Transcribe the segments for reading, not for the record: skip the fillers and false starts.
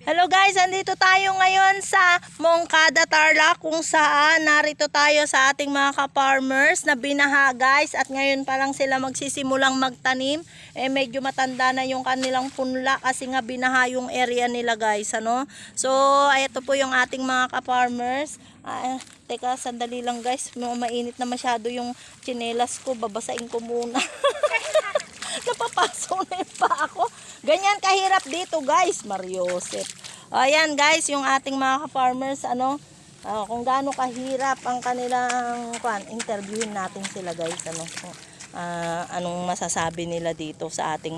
Hello guys, andito tayo ngayon sa Moncada, Tarlac kung saan narito tayo sa ating mga ka-farmers na binaha guys at ngayon pa lang sila magsisimulang magtanim. Medyo matanda na yung kanilang punla kasi nga binaha yung area nila guys, ano? So, ito po yung ating mga ka-farmers. Teka, sandali lang guys, mainit na masyado yung tsinelas ko, babasain ko muna. Napapasok na yung pa ako. Ganyan kahirap dito guys, Mariosep. Ayan guys, yung ating mga ka-farmers, kung gaano kahirap ang kanilang interviewin natin sila guys, anong masasabi nila dito sa ating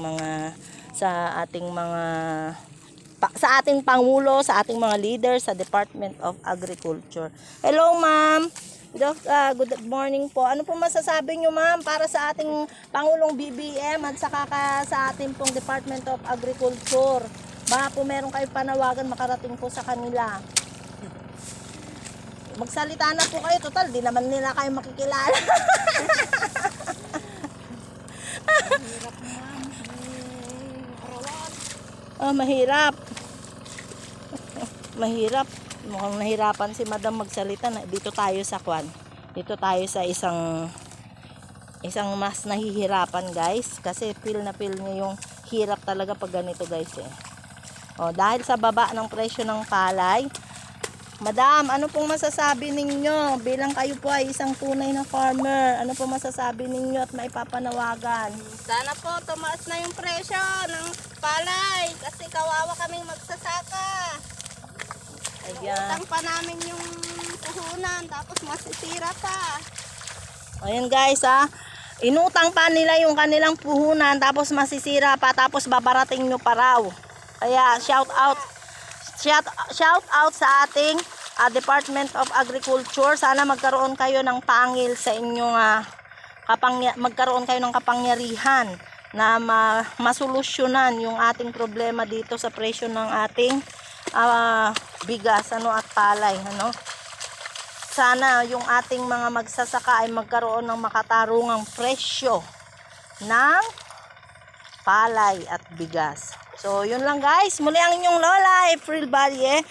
pangulo, sa ating mga leaders sa Department of Agriculture. Hello ma'am. Good morning po. Ano po masasabi nyo ma'am para sa ating Pangulong BBM at saka sa ating pong Department of Agriculture? Baka po meron kayo panawagan makarating po sa kanila. Magsalita na po kayo. Total, di naman nila kayo makikilala. Mahirap naman. Arawan. Mahirap. Mahirap. Mukhang nahirapan si madam magsalita na. Dito tayo sa Dito tayo sa isang mas nahihirapan guys. Kasi feel niya yung hirap talaga pag ganito guys eh. Dahil sa baba ng presyo ng palay. Madam, ano pong masasabi ninyo? Bilang kayo po ay isang tunay na farmer. Ano pong masasabi ninyo at maipapanawagan? Sana po tumaas na yung presyo ng palay kasi kawawa kaming magsasaka. Ayan. Utang pa namin yung puhunan tapos masisira pa. Ayan guys inutang pa nila yung kanilang puhunan tapos masisira pa tapos babarating nyo pa raw. Kaya shout out sa ating Department of Agriculture. Sana magkaroon kayo ng pangil sa inyong magkaroon kayo ng kapangyarihan na masolusyonan yung ating problema dito sa presyo ng ating bigas at palay. Sana yung ating mga magsasaka ay magkaroon ng makatarungang presyo ng palay at bigas. So, yun lang guys. Muli ang inyong lola, April Valle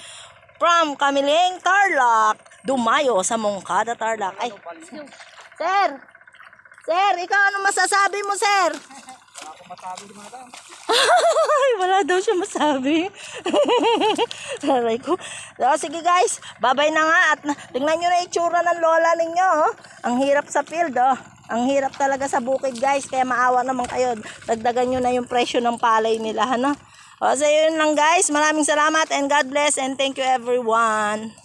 from Kamiling, Tarlac. Dumayo sa Moncada, Tarlac. Ay, Sir, ikaw ano masasabi mo, sir? Wala akong masabi si madam. Wala daw siya masabi. Aray ko. So, sige guys, babay na nga at tingnan nyo na itsura ng lola ninyo. Ang hirap sa field. Ang hirap talaga sa bukid guys, kaya maawa naman kayo. Dagdagan nyo na yung presyo ng palay nila. So yun lang guys, maraming salamat and God bless and thank you everyone.